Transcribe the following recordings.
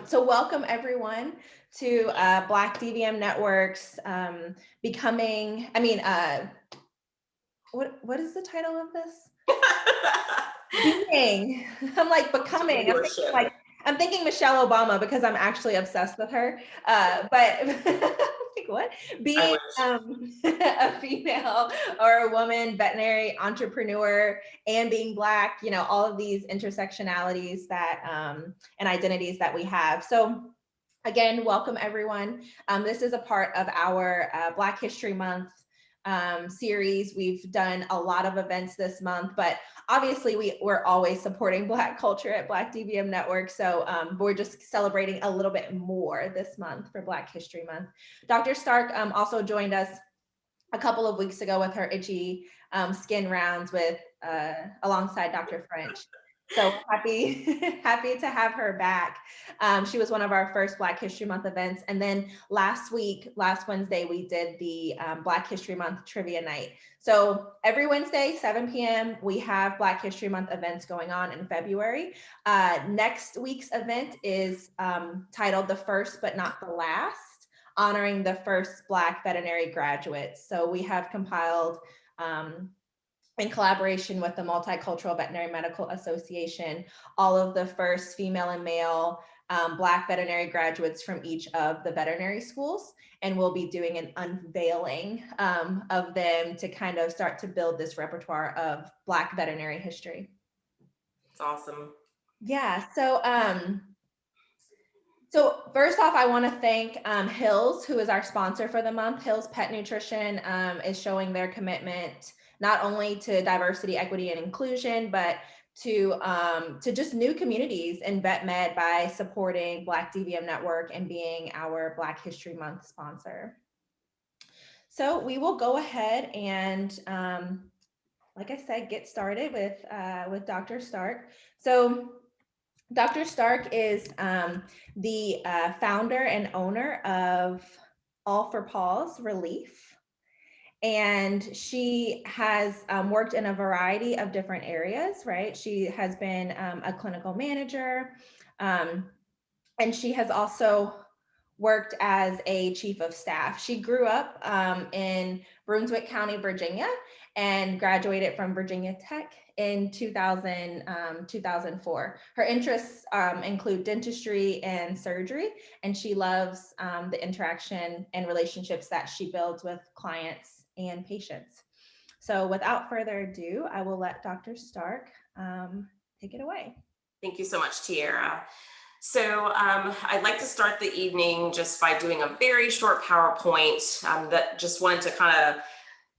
So welcome everyone to Black DVM Network's becoming, what is the title of this? Being. I'm like becoming. I'm thinking Michelle Obama because I'm actually obsessed with her. But like what? Being a female or a woman veterinary entrepreneur and being Black, you know, all of these intersectionalities that and identities that we have. So again, welcome everyone. This is a part of our Black History Month series. We've done a lot of events this month, but obviously we're always supporting Black culture at Black DVM Network. So we're just celebrating a little bit more this month for Black History Month. Dr. Starke also joined us a couple of weeks ago with her itchy skin rounds with alongside Dr. French. So happy to have her back. She was one of our first Black History Month events. And then last Wednesday, we did the Black History Month Trivia Night. So every Wednesday, 7 p.m., we have Black History Month events going on in February. Next week's event is titled The First But Not the Last, honoring the first Black veterinary graduates. So we have compiled in collaboration with the Multicultural Veterinary Medical Association, all of the first female and male Black veterinary graduates from each of the veterinary schools. And we'll be doing an unveiling of them to kind of start to build this repertoire of Black veterinary history. It's awesome. Yeah, so first off, I want to thank Hills, who is our sponsor for the month. Hills Pet Nutrition is showing their commitment not only to diversity, equity, and inclusion, but to just new communities in vet med by supporting Black DVM Network and being our Black History Month sponsor. So we will go ahead and, like I said, get started with Dr. Starke. So Dr. Starke is the founder and owner of All for PAWS Relief. And she has worked in a variety of different areas, right? She has been a clinical manager, and she has also worked as a chief of staff. She grew up in Brunswick County, Virginia, and graduated from Virginia Tech in 2004. Her interests include dentistry and surgery, and she loves the interaction and relationships that she builds with clients and patients. So without further ado, I will let Dr. Starke take it away. Thank you so much, Tierra. So I'd like to start the evening just by doing a very short PowerPoint that just wanted to kind of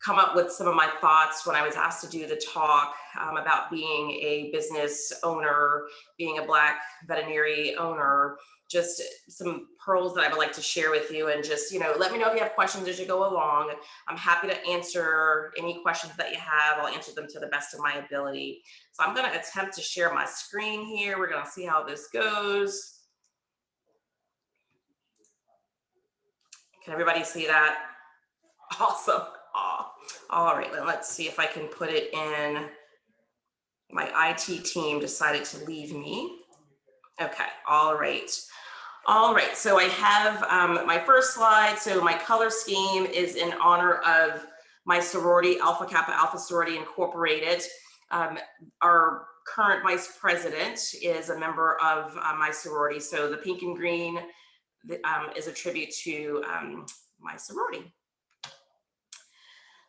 come up with some of my thoughts when I was asked to do the talk about being a business owner, being a Black veterinary owner, just some pearls that I would like to share with you, and just, you know, let me know if you have questions as you go along. I'm happy to answer any questions that you have. I'll answer them to the best of my ability. So I'm going to attempt to share my screen here. We're going to see how this goes. Can everybody see that? Awesome. Oh, all right, let's see if I can put it in. My IT team decided to leave me. Okay, all right. All right, so I have my first slide. So my color scheme is in honor of my sorority, Alpha Kappa Alpha Sorority Incorporated. Our current vice president is a member of my sorority. So the pink and green is a tribute to my sorority.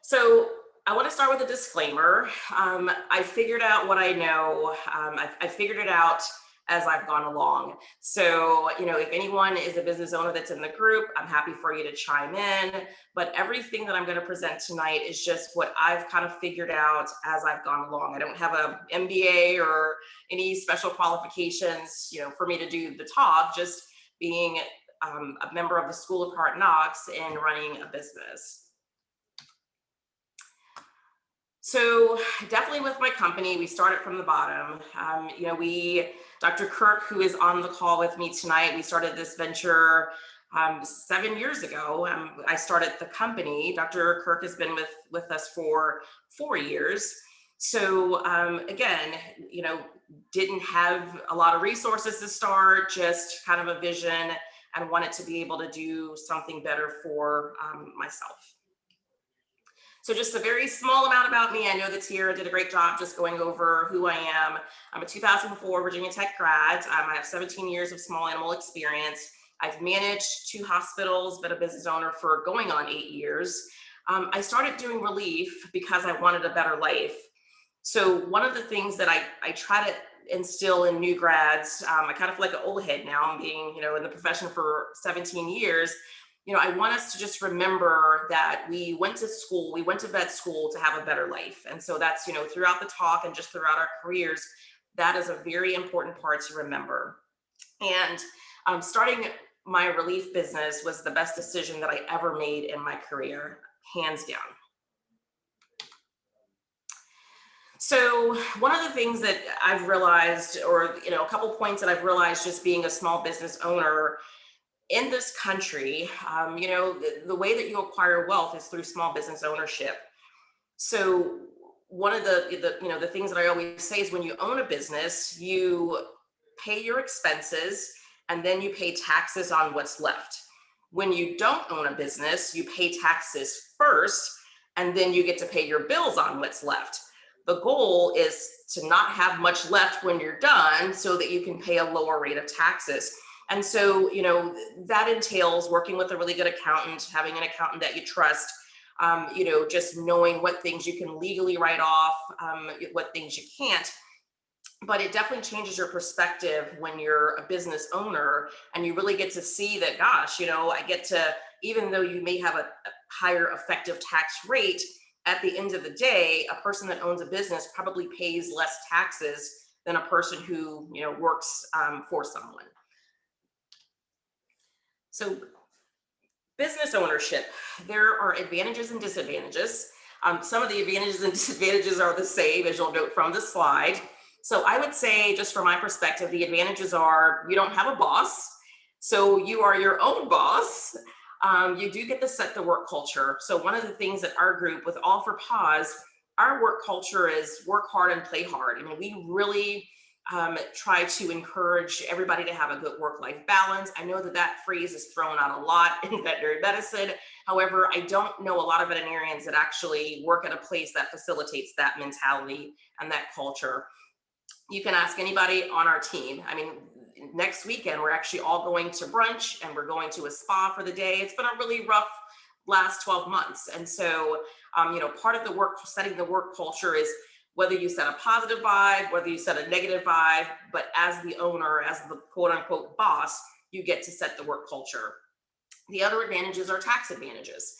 So I want to start with a disclaimer. I figured out what I know. I figured it out as I've gone along. So, you know, if anyone is a business owner that's in the group, I'm happy for you to chime in. But everything that I'm going to present tonight is just what I've kind of figured out as I've gone along. I don't have an MBA or any special qualifications, you know, for me to do the talk, just being a member of the School of Hard Knocks and running a business. So definitely with my company, we started from the bottom. You know, Dr. Kirk, who is on the call with me tonight, we started this venture 7 years ago. I started the company. Dr. Kirk has been with us for 4 years. So again, you know, didn't have a lot of resources to start, just kind of a vision, and wanted to be able to do something better for myself. So just a very small amount about me. I know that Tierra did a great job just going over who I am. I'm a 2004 Virginia Tech grad. I have 17 years of small animal experience. I've managed 2 hospitals, been a business owner for going on 8 years. I started doing relief because I wanted a better life. So one of the things that I try to instill in new grads, I kind of feel like an old head now, I'm being, in the profession for 17 years. I want us to just remember that we went to school, we went to vet school to have a better life. And so that's, throughout the talk and just throughout our careers, that is a very important part to remember. And starting my relief business was the best decision that I ever made in my career, hands down. So one of the things that I've realized, or, a couple points that I've realized just being a small business owner in this country, the way that you acquire wealth is through small business ownership. So one of the things that I always say is when you own a business, you pay your expenses and then you pay taxes on what's left. When you don't own a business, you pay taxes first and then you get to pay your bills on what's left. The goal is to not have much left when you're done so that you can pay a lower rate of taxes. And so, that entails working with a really good accountant, having an accountant that you trust, just knowing what things you can legally write off, what things you can't. But it definitely changes your perspective when you're a business owner and you really get to see that, gosh, I get to, even though you may have a higher effective tax rate, at the end of the day, a person that owns a business probably pays less taxes than a person who, works for someone. So business ownership, there are advantages and disadvantages. Some of the advantages and disadvantages are the same, as you'll note from the slide. So I would say, just from my perspective, the advantages are you don't have a boss. So you are your own boss. You do get to set the work culture. So one of the things that our group with All for PAWS, our work culture is work hard and play hard. I mean, we really try to encourage everybody to have a good work-life balance. I know that phrase is thrown out a lot in veterinary medicine. However, I don't know a lot of veterinarians that actually work at a place that facilitates that mentality and that culture. You can ask anybody on our team. I mean, next weekend, we're actually all going to brunch and we're going to a spa for the day. It's been a really rough last 12 months. And so, part of the work, setting the work culture is whether you set a positive vibe, whether you set a negative vibe, but as the owner, as the quote unquote boss, you get to set the work culture. The other advantages are tax advantages.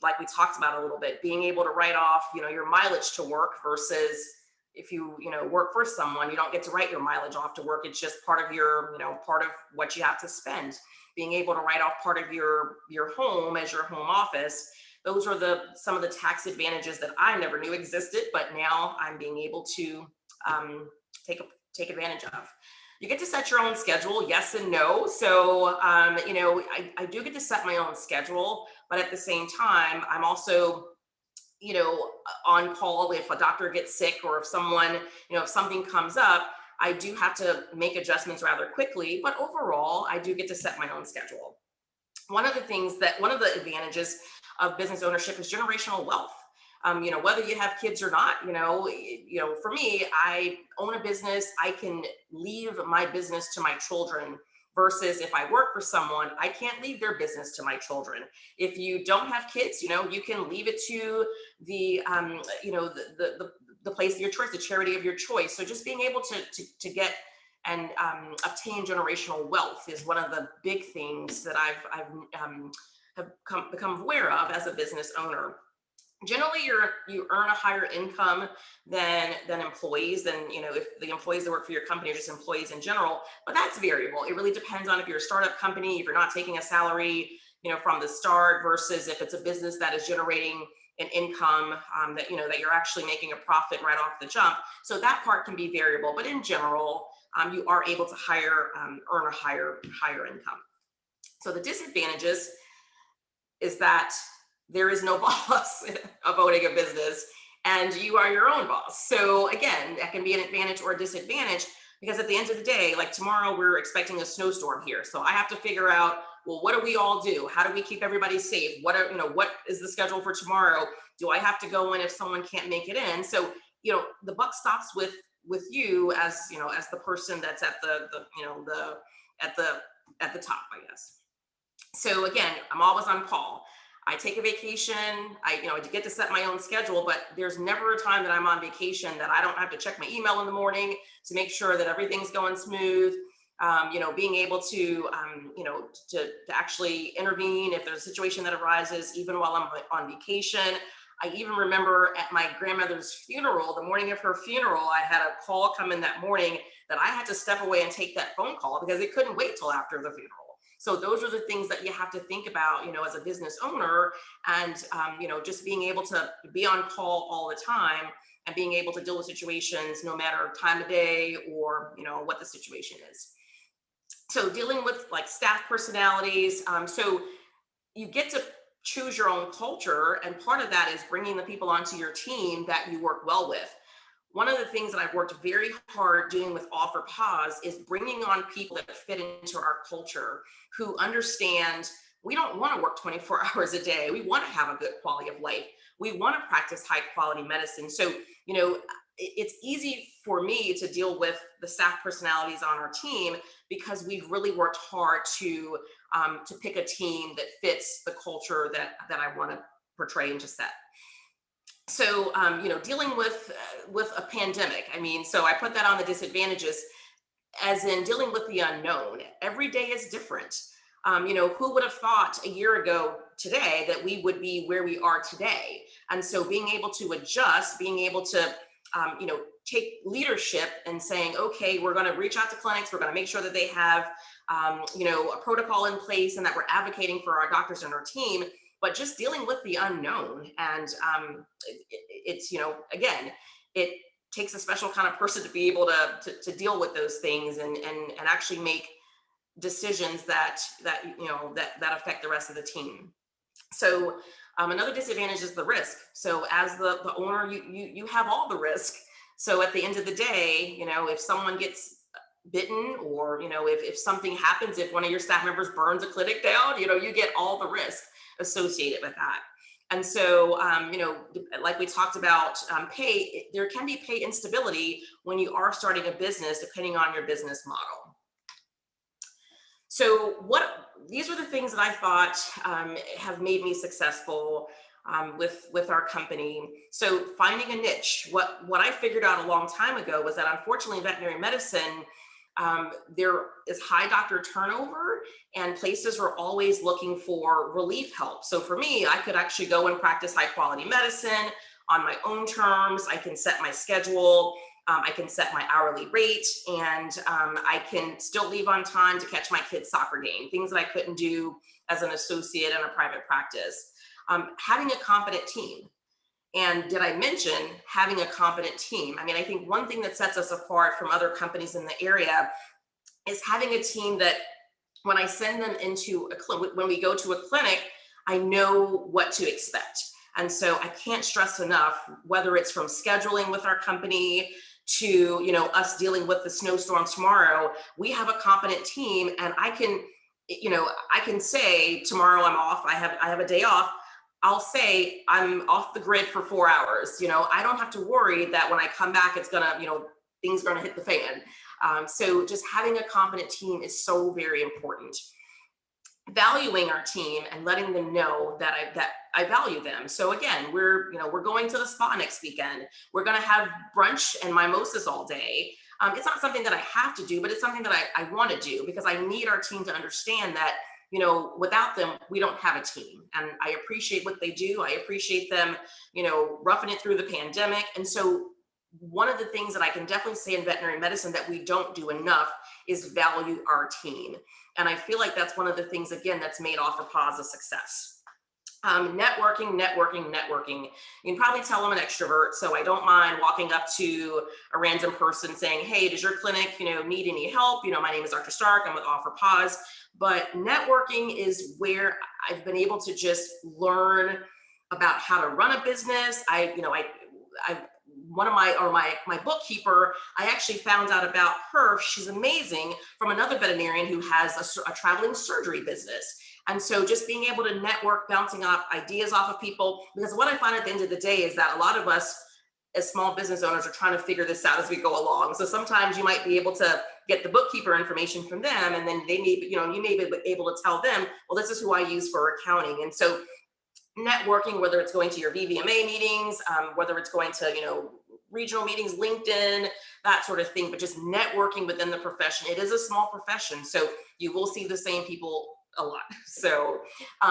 Like we talked about a little bit, being able to write off, your mileage to work versus if you, work for someone, you don't get to write your mileage off to work. It's just part of your, part of what you have to spend. Being able to write off part of your home as your home office. Those are some of the tax advantages that I never knew existed, but now I'm being able to take advantage of. You get to set your own schedule, yes and no. So, I do get to set my own schedule, but at the same time, I'm also, on call if a doctor gets sick or if someone, if something comes up, I do have to make adjustments rather quickly, but overall, I do get to set my own schedule. One of the advantages of business ownership is generational wealth. Whether you have kids or not, for me, I own a business, I can leave my business to my children versus if I work for someone, I can't leave their business to my children. If you don't have kids, you can leave it to the place of your choice, the charity of your choice. So just being able to get and obtain generational wealth is one of the big things that have become aware of as a business owner. Generally, you earn a higher income than employees, if the employees that work for your company are just employees in general, but that's variable. It really depends on if you're a startup company, if you're not taking a salary, from the start versus if it's a business that is generating an income that you're actually making a profit right off the jump. So that part can be variable, but in general, you are able to earn a higher income. So the disadvantages is that there is no boss of owning a business and you are your own boss. So again, that can be an advantage or a disadvantage. Because at the end of the day, like tomorrow, we're expecting a snowstorm here. So I have to figure out, well, what do we all do? How do we keep everybody safe? What is the schedule for tomorrow? Do I have to go in if someone can't make it in? So, the buck stops with you as, as the person that's at at the top, I guess. So again, I'm always on call. I take a vacation. I get to set my own schedule, but there's never a time that I'm on vacation that I don't have to check my email in the morning to make sure that everything's going smooth. Being able to, to actually intervene if there's a situation that arises, even while I'm on vacation. I even remember at my grandmother's funeral, the morning of her funeral, I had a call come in that morning that I had to step away and take that phone call because it couldn't wait till after the funeral. So those are the things that you have to think about, as a business owner, and, just being able to be on call all the time and being able to deal with situations no matter time of day or, what the situation is. So dealing with like staff personalities. So you get to choose your own culture. And part of that is bringing the people onto your team that you work well with. One of the things that I've worked very hard doing with Offer PAWS is bringing on people that fit into our culture, who understand we don't want to work 24 hours a day. We want to have a good quality of life. We want to practice high quality medicine. So, it's easy for me to deal with the staff personalities on our team because we've really worked hard to pick a team that fits the culture that I want to portray and to set. So, dealing with a pandemic, so I put that on the disadvantages, as in dealing with the unknown. Every day is different. Who would have thought a year ago today that we would be where we are today? And so being able to adjust, being able to, take leadership and saying, okay, we're going to reach out to clinics. We're going to make sure that they have, a protocol in place and that we're advocating for our doctors and our team, but just dealing with the unknown. And it's, again, it takes a special kind of person to be able to deal with those things and actually make decisions that affect the rest of the team. So another disadvantage is the risk. So as the owner, you have all the risk. So at the end of the day, if someone gets bitten or, if something happens, if one of your staff members burns a clinic down, you get all the risk associated with that. And so, like we talked about pay, there can be pay instability when you are starting a business, depending on your business model. So these are the things that I thought have made me successful with our company. So finding a niche. What I figured out a long time ago was that unfortunately in veterinary medicine, there is high doctor turnover and places are always looking for relief help. So for me, I could actually go and practice high quality medicine on my own terms. I can set my schedule. I can set my hourly rate, and I can still leave on time to catch my kid's soccer game, things that I couldn't do as an associate in a private practice. Having a competent team. And did I mention having a competent team? I think one thing that sets us apart from other companies in the area is having a team that when I send them into when we go to a clinic, I know what to expect. And so I can't stress enough, whether it's from scheduling with our company to, us dealing with the snowstorm tomorrow, we have a competent team, and I can say tomorrow I'm off. I have a day off. I'll say I'm off the grid for 4 hours. I don't have to worry that when I come back, it's gonna, things are gonna hit the fan. So just having a competent team is so very important. Valuing our team and letting them know that I value them. So again, we're going to the spa next weekend. We're going to have brunch and mimosas all day. It's not something that I have to do, but it's something that I want to do because I need our team to understand that, without them, we don't have a team. And I appreciate what they do. I appreciate them, roughing it through the pandemic. And so one of the things that I can definitely say in veterinary medicine that we don't do enough is value our team. And I feel like that's one of the things, again, that's made Offer PAWS a success. Networking. You can probably tell I'm an extrovert, so I don't mind walking up to a random person saying, hey, does your clinic, need any help? My name is Dr. Starke, I'm with Offer PAWS. But networking is where I've been able to just learn about how to run a business. one of my bookkeeper, I actually found out about her. She's amazing, from another veterinarian who has a traveling surgery business. And so just being able to network, bouncing off ideas off of people, because what I find at the end of the day is that a lot of us as small business owners are trying to figure this out as we go along. So sometimes you might be able to get the bookkeeper information from them, and then they may, you may be able to tell them, well, this is who I use for accounting. And so networking, whether it's going to your VVMA meetings, whether it's going to, regional meetings, LinkedIn, that sort of thing, but just networking within the profession. It is a small profession, so you will see the same people a lot. So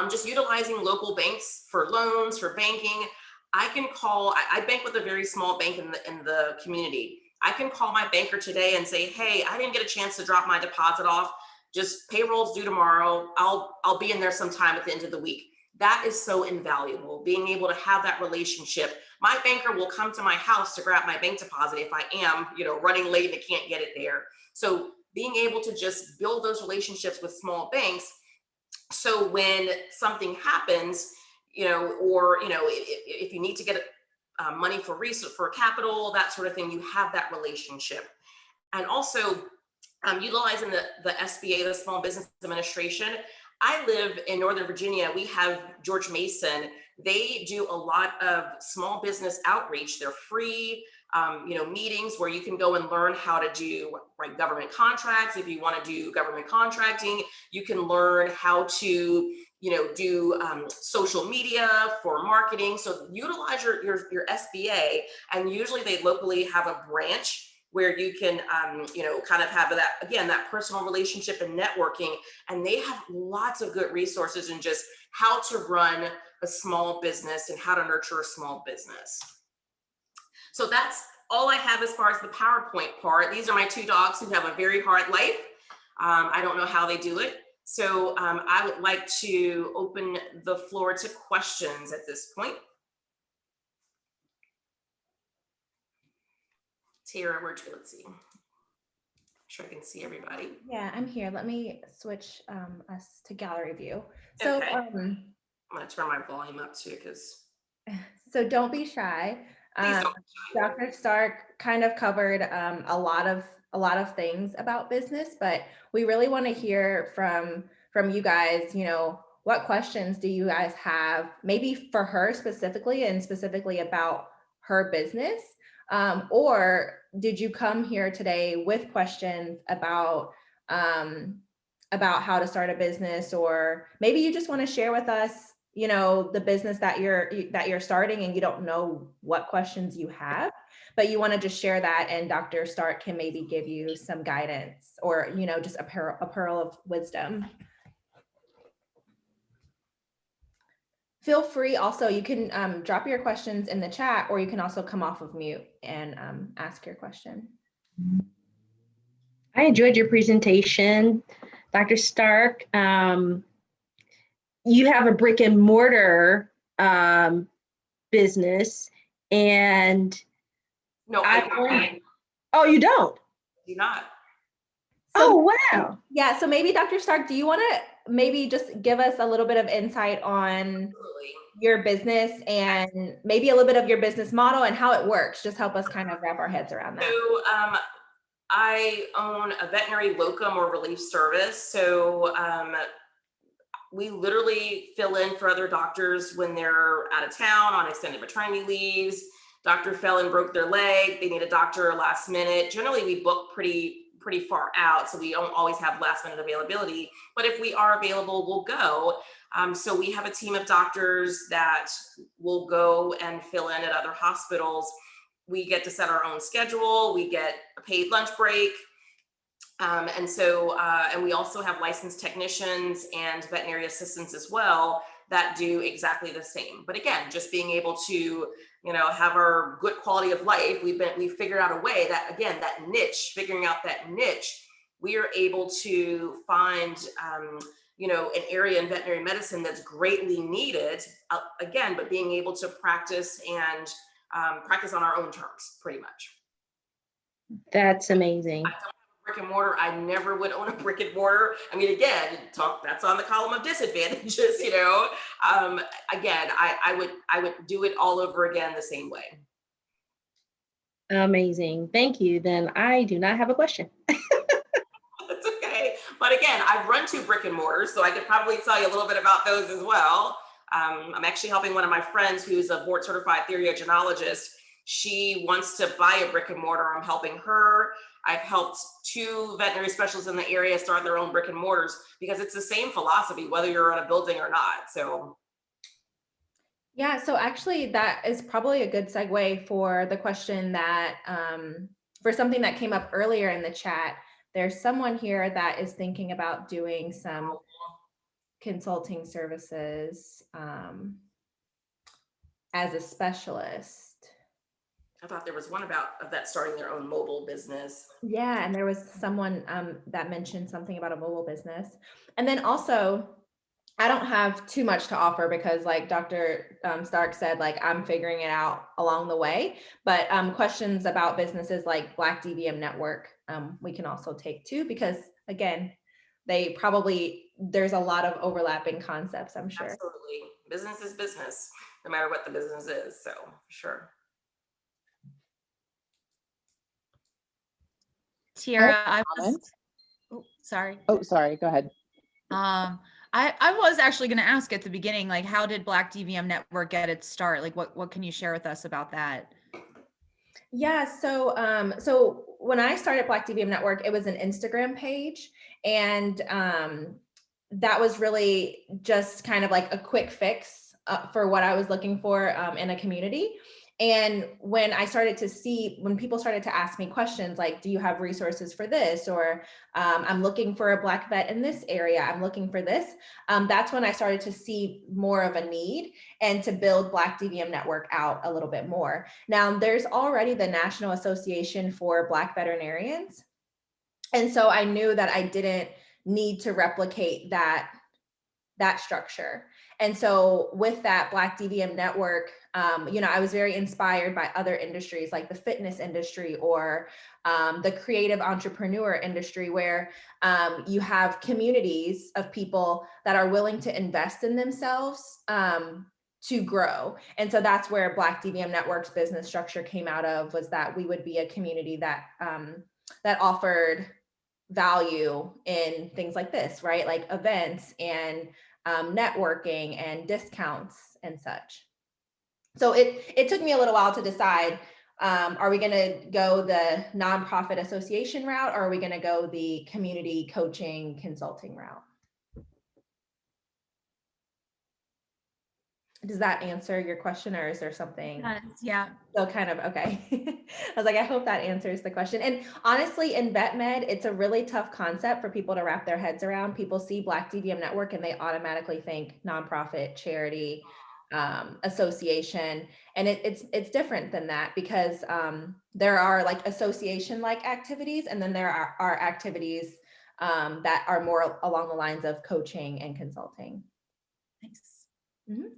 just utilizing local banks for loans, for banking. I can call, I bank with a very small bank in the community. I can call my banker today and say, hey, I didn't get a chance to drop my deposit off. Just payroll's due tomorrow. I'll be in there sometime at the end of the week. That is so invaluable, being able to have that relationship. My banker will come to my house to grab my bank deposit if I am, running late and can't get it there. So being able to just build those relationships with small banks, so when something happens, or if you need to get money for research, for capital, that sort of thing, you have that relationship. And also utilizing the SBA, the Small Business Administration. I live in Northern Virginia. We have George Mason. They do a lot of small business outreach. They're free, meetings where you can go and learn how to do government contracts. If you want to do government contracting, you can learn how to, do social media for marketing. So utilize your SBA, and usually they locally have a branch where you can, kind of have that, again, that personal relationship and networking. And they have lots of good resources in just how to run a small business and how to nurture a small business. So that's all I have as far as the PowerPoint part. These are my two dogs who have a very hard life. I don't know how they do it. So I would like to open the floor to questions at this point. Tierra, let's see. I'm sure I can see everybody. Yeah, I'm here. Let me switch us to gallery view. So okay. I'm gonna turn my volume up too, because. So don't be shy. Dr. Starke kind of covered a lot of things about business, but we really want to hear from you guys. What questions do you guys have, maybe for her specifically, and specifically about her business? Or did you come here today with questions about how to start a business, or maybe you just want to share with us, the business that you're starting, and you don't know what questions you have, but you want to just share that, and Dr. Starke can maybe give you some guidance, or just a pearl of wisdom. Feel free also, you can drop your questions in the chat, or you can also come off of mute and ask your question. I enjoyed your presentation, Dr. Starke. You have a brick and mortar business, and no, I don't. Oh, you don't? Do not. So, oh, wow. Yeah, so maybe Dr. Starke, do you want to maybe just give us a little bit of insight on your business, and maybe a little bit of your business model and how it works? Just help us kind of wrap our heads around that. So I own a veterinary locum or relief service. So we literally fill in for other doctors when they're out of town on extended maternity leaves. Doctor fell and broke their leg. They need a doctor last minute. Generally, we book pretty far out, so we don't always have last minute availability. But if we are available, we'll go. So we have a team of doctors that will go and fill in at other hospitals. We get to set our own schedule. We get a paid lunch break. And we also have licensed technicians and veterinary assistants as well that do exactly the same. But again, just being able to, have our good quality of life, we've figured out a way that, again, figuring out that niche, we are able to find, an area in veterinary medicine that's greatly needed, again, but being able to practice and practice on our own terms, pretty much. That's amazing. Brick and mortar, I never would own a brick and mortar. I mean, again, that's on the column of disadvantages, Again, I would do it all over again the same way. Amazing. Thank you. Then I do not have a question. That's okay. But again, I've run 2 brick and mortars, so I could probably tell you a little bit about those as well. I'm actually helping one of my friends who's a board certified theriogenologist. She wants to buy a brick and mortar. I'm helping her. I've helped 2 veterinary specialists in the area start their own brick and mortars because it's the same philosophy, whether you're in a building or not. So Yeah, so actually that is probably a good segue for the question that, for something that came up earlier in the chat. There's someone here that is thinking about doing some consulting services as a specialist. I thought there was one about that starting their own mobile business. Yeah, and there was someone that mentioned something about a mobile business. And then also, I don't have too much to offer because like Dr. Starke said, like I'm figuring it out along the way, but questions about businesses like Black DVM Network, we can also take too, because again, there's a lot of overlapping concepts, I'm sure. Absolutely. Business is business, no matter what the business is. So for sure. Tierra, sorry. Oh, sorry. Go ahead. I was actually going to ask at the beginning, like, how did Black DVM Network get its start? Like, what can you share with us about that? Yeah, so when I started Black DVM Network, it was an Instagram page, and that was really just kind of like a quick fix for what I was looking for in a community. And when people started to ask me questions like, do you have resources for this? Or I'm looking for a Black vet in this area, I'm looking for this. That's when I started to see more of a need and to build Black DVM Network out a little bit more. Now, there's already the National Association for Black Veterinarians. And so I knew that I didn't need to replicate that structure. And so with that Black DVM Network, I was very inspired by other industries like the fitness industry or the creative entrepreneur industry, where you have communities of people that are willing to invest in themselves to grow. And so that's where Black DVM Network's business structure came out of, was that we would be a community that that offered value in things like this, right? Like events and networking and discounts and such. So it took me a little while to decide, are we going to go the nonprofit association route, or are we going to go the community coaching consulting route? Does that answer your question, or is there something? Yeah. So kind of, okay. I was like, I hope that answers the question. And honestly, in vet med, it's a really tough concept for people to wrap their heads around. People see Black DVM Network and they automatically think nonprofit, charity, association. And it's different than that, because there are like association-like activities, and then there are activities that are more along the lines of coaching and consulting. Thanks. Mm-hmm.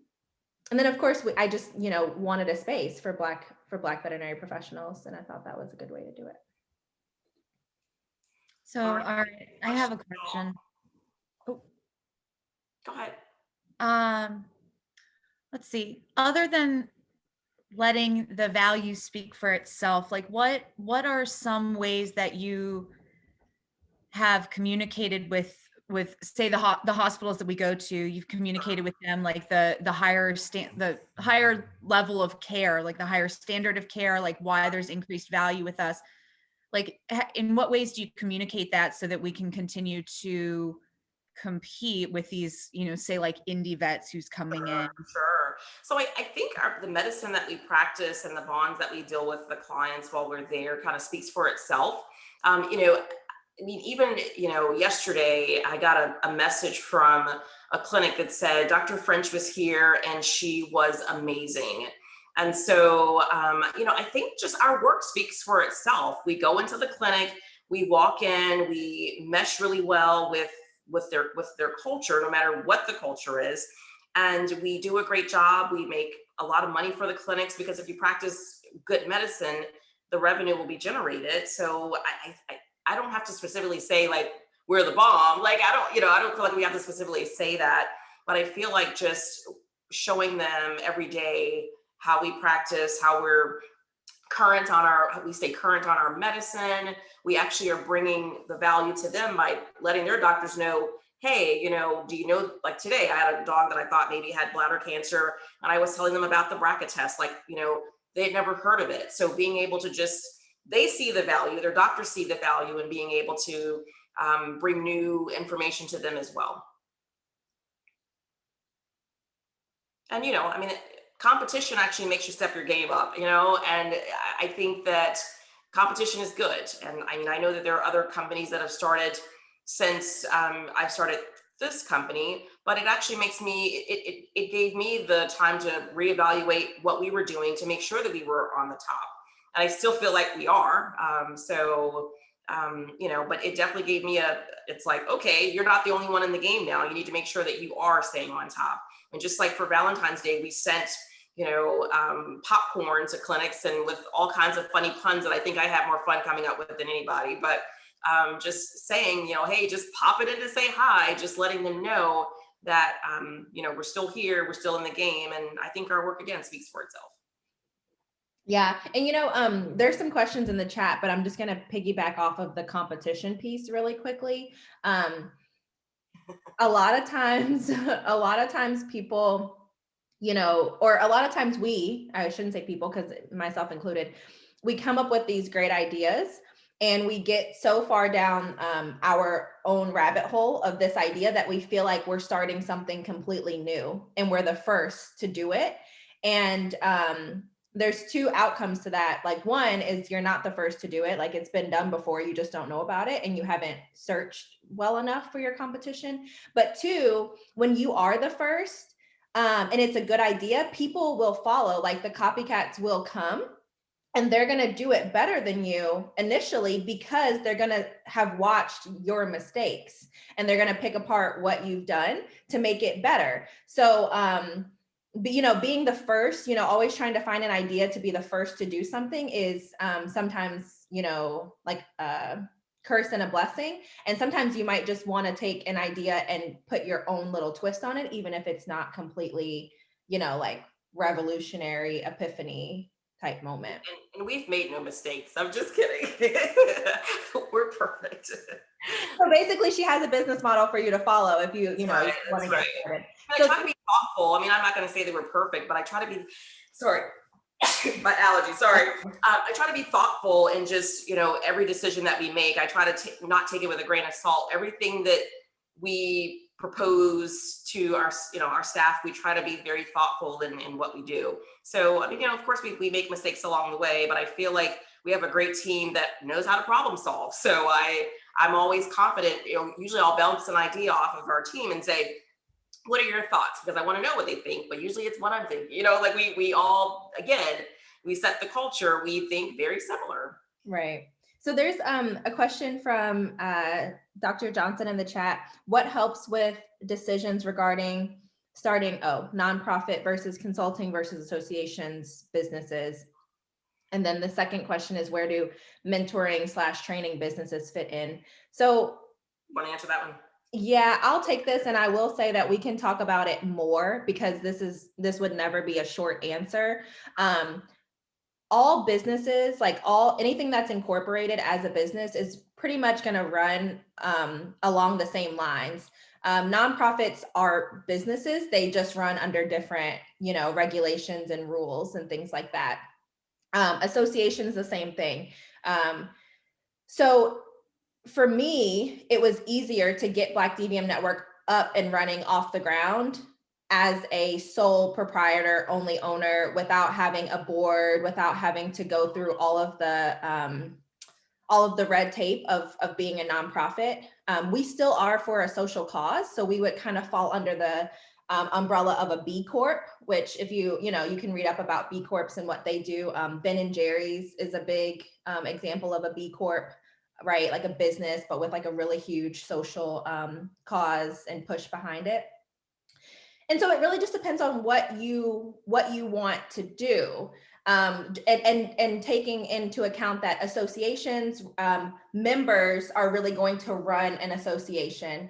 And then of course, I just, wanted a space for Black veterinary professionals. And I thought that was a good way to do it. So, all right, I have a question. Oh, go ahead. Let's see, other than letting the value speak for itself, like what are some ways that you have communicated with say the hospitals that we go to, you've communicated with them like the higher level of care, like the higher standard of care, like why there's increased value with us? Like in what ways do you communicate that so that we can continue to compete with these, say like indie vets who's coming in? Sure. So I think the medicine that we practice and the bonds that we deal with the clients while we're there kind of speaks for itself. Even, yesterday I got a message from a clinic that said Dr. French was here and she was amazing. And so, I think just our work speaks for itself. We go into the clinic, we walk in, we mesh really well with their culture, no matter what the culture is. And we do a great job. We make a lot of money for the clinics, because if you practice good medicine, the revenue will be generated. So I don't have to specifically say like we're the bomb. Like I don't feel like we have to specifically say that, but I feel like just showing them every day how we practice, how we're we stay current on our medicine. We actually are bringing the value to them by letting their doctors know, hey, do you know, like today I had a dog that I thought maybe had bladder cancer, and I was telling them about the BRCA test, like, they had never heard of it. So being able to they see the value, their doctors see the value in being able to bring new information to them as well. And, competition actually makes you step your game up, and I think that competition is good. And I know that there are other companies that have started since I've started this company, but it actually makes it gave me the time to reevaluate what we were doing to make sure that we were on the top. And I still feel like we are. But it definitely gave me it's like, okay, you're not the only one in the game now. You need to make sure that you are staying on top. And just like for Valentine's Day, we sent, popcorn to clinics and with all kinds of funny puns that I think I have more fun coming up with than anybody. But just saying, hey, just pop it in to say hi, just letting them know that, we're still here, we're still in the game. And I think our work again speaks for itself. Yeah. And, there's some questions in the chat, but I'm just going to piggyback off of the competition piece really quickly. A lot of times people, or a lot of times I shouldn't say people, because myself included, we come up with these great ideas and we get so far down our own rabbit hole of this idea that we feel like we're starting something completely new and we're the first to do it. And there's two outcomes to that. Like, one is you're not the first to do it. Like, it's been done before, you just don't know about it and you haven't searched well enough for your competition. But two, when you are the first and it's a good idea, people will follow. Like, the copycats will come and they're going to do it better than you initially because they're going to have watched your mistakes and they're going to pick apart what you've done to make it better. So, being the first, always trying to find an idea to be the first to do something is sometimes, like a curse and a blessing. And sometimes you might just want to take an idea and put your own little twist on it, even if it's not completely, like revolutionary epiphany type moment. And we've made no mistakes. I'm just kidding. We're perfect. So basically she has a business model for you to follow if you want to get started. I try to be thoughtful. I mean, I'm not going to say they were perfect, but I try to be, my allergy, sorry. I try to be thoughtful and just, every decision that we make, I try to not take it with a grain of salt. Everything that we propose to our staff, we try to be very thoughtful in what we do. So, of course we make mistakes along the way, but I feel like we have a great team that knows how to problem solve. So I'm always confident, usually I'll bounce an idea off of our team and say, what are your thoughts? Because I want to know what they think, but usually it's what I'm thinking, like we all, again, we set the culture, we think very similar. Right. So there's a question from Dr. Johnson in the chat. What helps with decisions regarding starting nonprofit versus consulting versus associations, businesses? And then the second question is, where do mentoring/training businesses fit in? So, want to answer that one? Yeah, I'll take this, and I will say that we can talk about it more because this would never be a short answer. All businesses, anything that's incorporated as a business is pretty much going to run along the same lines. Nonprofits are businesses. They just run under different, regulations and rules and things like that. Associations, the same thing. So for me, it was easier to get Black DVM Network up and running off the ground as a sole proprietor, only owner, without having a board, without having to go through all of the red tape of being a nonprofit. We still are for a social cause, so we would kind of fall under the umbrella of a B Corp, which if you can read up about B Corps and what they do. Ben & Jerry's is a big example of a B Corp, right? Like a business, but with like a really huge social cause and push behind it. And so it really just depends on what you want to do. And taking into account that associations, members are really going to run an association.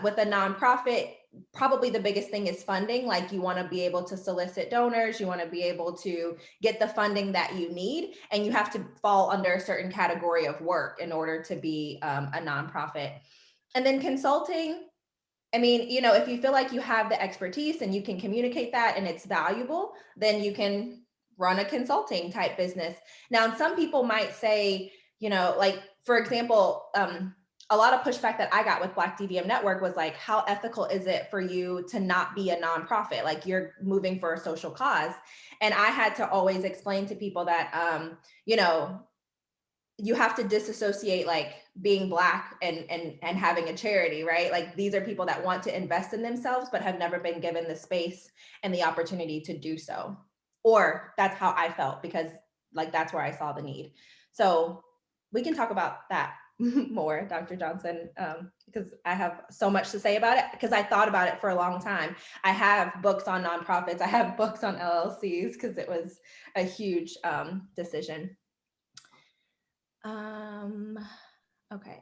With a nonprofit, probably the biggest thing is funding. Like, you want to be able to solicit donors, you want to be able to get the funding that you need, and you have to fall under a certain category of work in order to be a nonprofit. And then consulting, I mean, you know, if you feel like you have the expertise and you can communicate that and it's valuable, then you can run a consulting type business. Now, some people might say, you know, like, for example, a lot of pushback that I got with Black DVM Network was like, how ethical is it for you to not be a nonprofit? Like, you're moving for a social cause. And I had to always explain to people that, you know, you have to disassociate like being Black and having a charity, right? Like, these are people that want to invest in themselves, but have never been given the space and the opportunity to do so. Or that's how I felt, because like, that's where I saw the need. So we can talk about that more, Dr. Johnson, because I have so much to say about it, because I thought about it for a long time. I have books on nonprofits. I have books on LLCs, because it was a huge decision. Okay.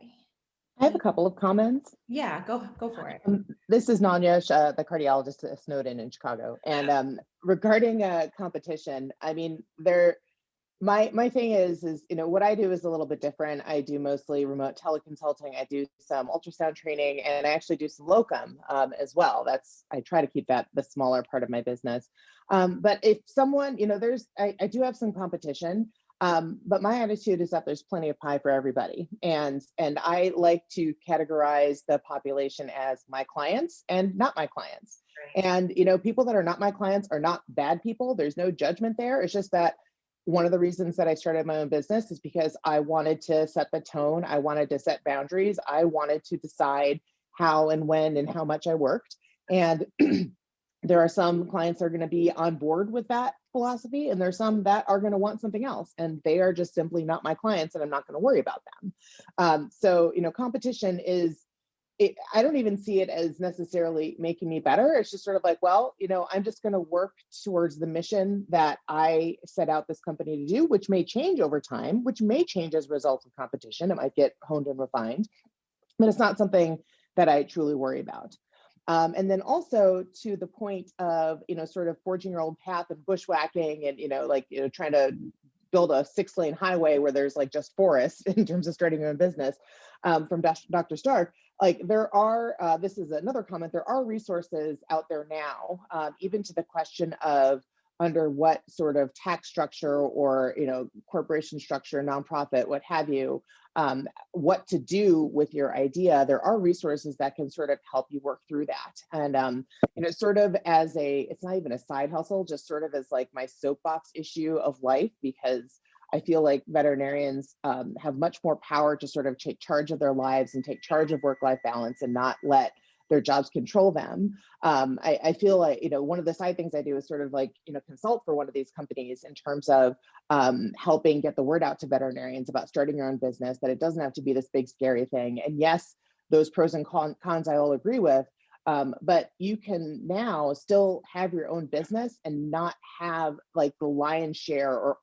I have a couple of comments. Yeah, go for it. This is Nanya, the cardiologist at Snowden in Chicago. And regarding competition, I mean, my thing is, you know, what I do is a little bit different. I do mostly remote teleconsulting. I do some ultrasound training, and I actually do some locum as well. I try to keep that the smaller part of my business. But if someone, you know, I do have some competition. But my attitude is that there's plenty of pie for everybody. And I like to categorize the population as my clients and not my clients. Right. And, you know, people that are not my clients are not bad people. There's no judgment there. It's just that one of the reasons that I started my own business is because I wanted to set the tone. I wanted to set boundaries. I wanted to decide how and when and how much I worked. And there are some clients that are going to be on board with that philosophy, and there's some that are going to want something else, and they are just simply not my clients, and I'm not going to worry about them. So, you know, competition I don't even see it as necessarily making me better. It's just sort of like, well, you know, I'm just going to work towards the mission that I set out this company to do, which may change over time, which may change as a result of competition. It might get honed and refined, but it's not something that I truly worry about. And then also to the point of, you know, sort of forging your own path and bushwhacking and, you know, like, you know, trying to build a 6-lane highway where there's like just forest in terms of starting your own business, from Dr. Starke, like there are, this is another comment, there are resources out there now, even to the question of under what sort of tax structure or, you know, corporation structure, nonprofit, what have you, what to do with your idea. There are resources that can sort of help you work through that. And, you know, sort of as it's not even a side hustle, just sort of as like my soapbox issue of life, because I feel like veterinarians have much more power to sort of take charge of their lives and take charge of work-life balance and not let their jobs control them. I feel like, you know, one of the side things I do is sort of like, you know, consult for one of these companies in terms of helping get the word out to veterinarians about starting your own business, that it doesn't have to be this big scary thing. And yes, those pros and cons I all agree with, but you can now still have your own business and not have like the lion's share or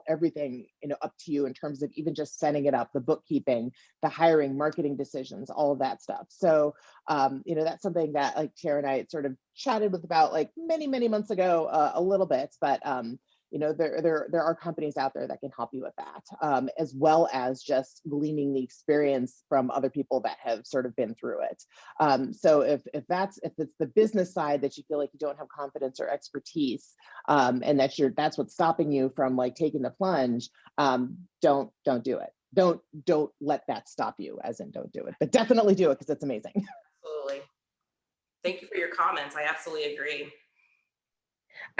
everything, you know, up to you in terms of even just setting it up, the bookkeeping, the hiring, marketing decisions, all of that stuff. So, you know, that's something that like Tierra and I sort of chatted with about like many months ago, a little bit, but, you know, there are companies out there that can help you with that, as well as just gleaning the experience from other people that have sort of been through it. So if it's the business side that you feel like you don't have confidence or expertise, and that's what's stopping you from like taking the plunge, don't do it. Don't let that stop you, as in don't do it, but definitely do it because it's amazing. Absolutely. Thank you for your comments. I absolutely agree.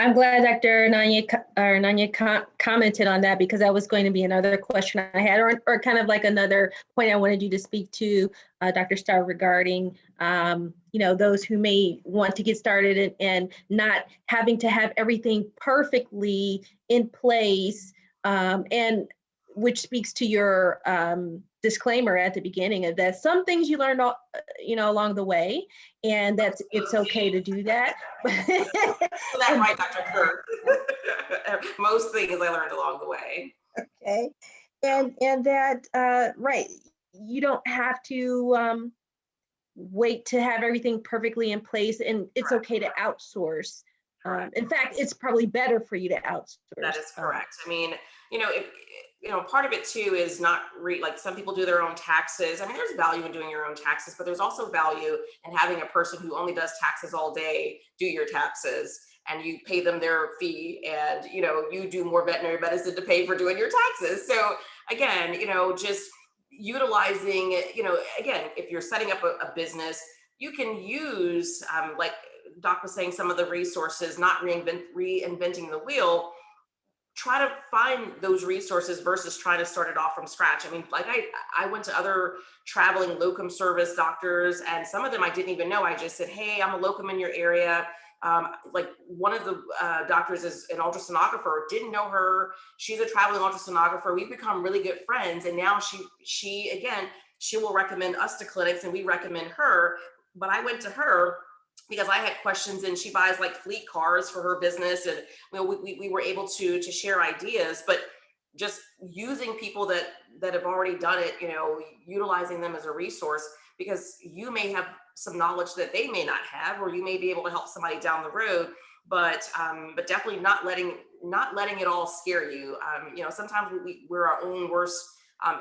I'm glad Dr. Nanya commented on that, because that was going to be another question I had, or kind of like another point I wanted you to speak to, Dr. Starr, regarding, you know, those who may want to get started and not having to have everything perfectly in place, and which speaks to your disclaimer at the beginning of that some things you learned, you know, along the way, and that it's okay to do that. That's right, Dr. Kirk. Most things I learned along the way. Okay, and that right, you don't have to wait to have everything perfectly in place, and it's okay to outsource. In fact, it's probably better for you to outsource. That is correct. I mean, part of it too is not like some people do their own taxes. I mean, there's value in doing your own taxes, but there's also value in having a person who only does taxes all day do your taxes, and you pay them their fee, and you do more veterinary medicine to pay for doing your taxes. So again, just utilizing, again, if you're setting up a business, you can use, like Doc was saying, some of the resources, not reinventing the wheel. Try to find those resources versus trying to start it off from scratch. I mean, like I went to other traveling locum service doctors, and some of them I didn't even know. I just said, hey, I'm a locum in your area. Like one of the doctors is an ultrasonographer, didn't know her. She's a traveling ultrasonographer. We've become really good friends. And now she will recommend us to clinics, and we recommend her. But I went to her because I had questions, and she buys like fleet cars for her business. And we were able to share ideas, but just using people that have already done it, utilizing them as a resource, because you may have some knowledge that they may not have, or you may be able to help somebody down the road, but definitely not letting it all scare you. Sometimes we're our own worst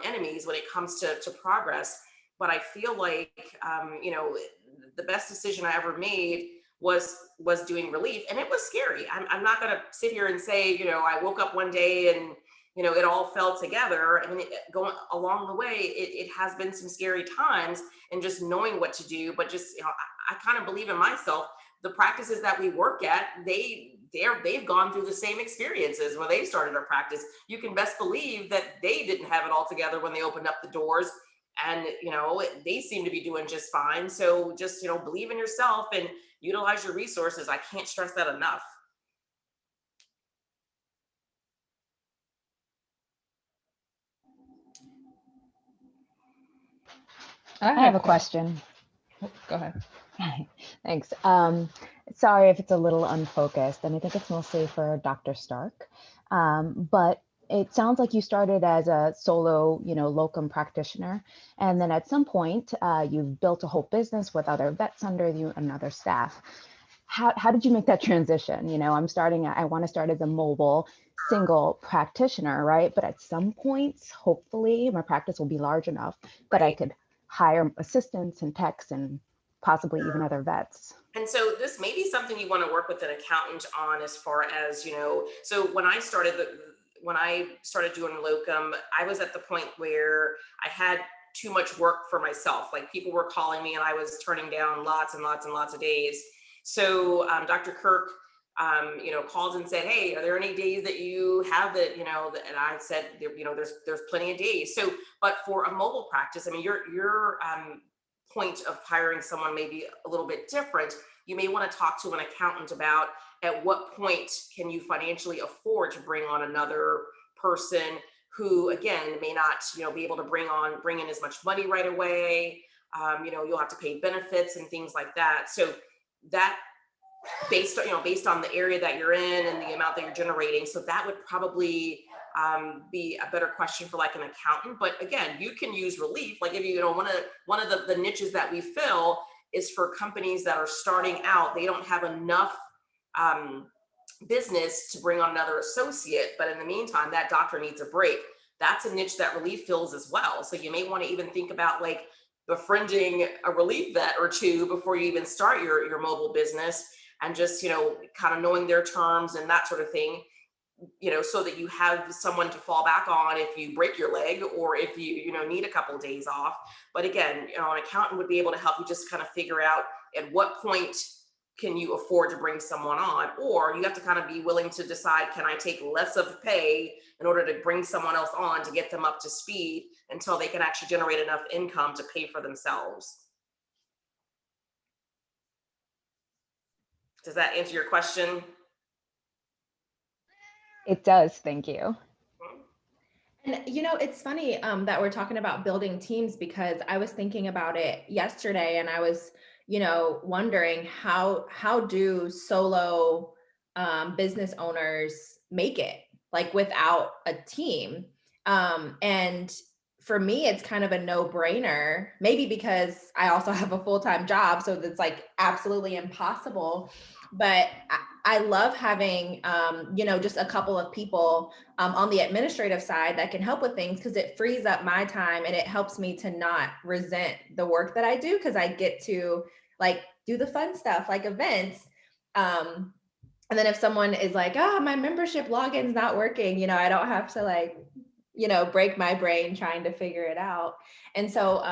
enemies when it comes to progress. But I feel like, the best decision I ever made was doing relief, and it was scary. I'm not going to sit here and say, I woke up one day and, it all fell together. I mean, going along the way, it has been some scary times, and just knowing what to do. But just, I kind of believe in myself. The practices that we work at, they've gone through the same experiences when they started a practice. You can best believe that they didn't have it all together when they opened up the doors, and they seem to be doing just fine. So just believe in yourself and utilize your resources. I can't stress that enough. I have a question. Go ahead. Thanks. Sorry if it's a little unfocused, and I think it's mostly for Dr. Starke. But it sounds like you started as a solo, locum practitioner, and then at some point you've built a whole business with other vets under you and other staff. How did you make that transition? I want to start as a mobile single practitioner, right? But at some point, hopefully my practice will be large enough that I could hire assistants and techs and possibly even other vets. And so this may be something you want to work with an accountant on, as far as, so when I started doing locum, I was at the point where I had too much work for myself. Like, people were calling me and I was turning down lots and lots and lots of days. So Dr. Kirk, called and said, hey, are there any days that you have that, and I said, there's plenty of days. So, but for a mobile practice, I mean, your point of hiring someone may be a little bit different. You may want to talk to an accountant about at what point can you financially afford to bring on another person who, again, may not, be able to bring in as much money right away. You'll have to pay benefits and things like that. So that based on the area that you're in and the amount that you're generating. So that would probably be a better question for like an accountant. But again, you can use relief. Like, if one of the niches that we fill is for companies that are starting out. They don't have enough business to bring on another associate, but in the meantime, that doctor needs a break. That's a niche that relief fills as well. So you may want to even think about like befriending a relief vet or two before you even start your mobile business, and just, kind of knowing their terms and that sort of thing, so that you have someone to fall back on if you break your leg, or if you need a couple of days off. But again, an accountant would be able to help you just kind of figure out at what point can you afford to bring someone on, or you have to kind of be willing to decide, can I take less of pay in order to bring someone else on to get them up to speed until they can actually generate enough income to pay for themselves. Does that answer your question? It does, thank you. And it's funny that we're talking about building teams, because I was thinking about it yesterday, and I was, wondering how do solo business owners make it, like, without a team? And for me, it's kind of a no-brainer, maybe because I also have a full-time job, so that's like absolutely impossible. But I love having, you know, just a couple of people on the administrative side that can help with things, because it frees up my time and it helps me to not resent the work that I do, because I get to like do the fun stuff like events. And then if someone is like, oh, my membership login's not working, you know, I don't have to like, you know, break my brain trying to figure it out. And so,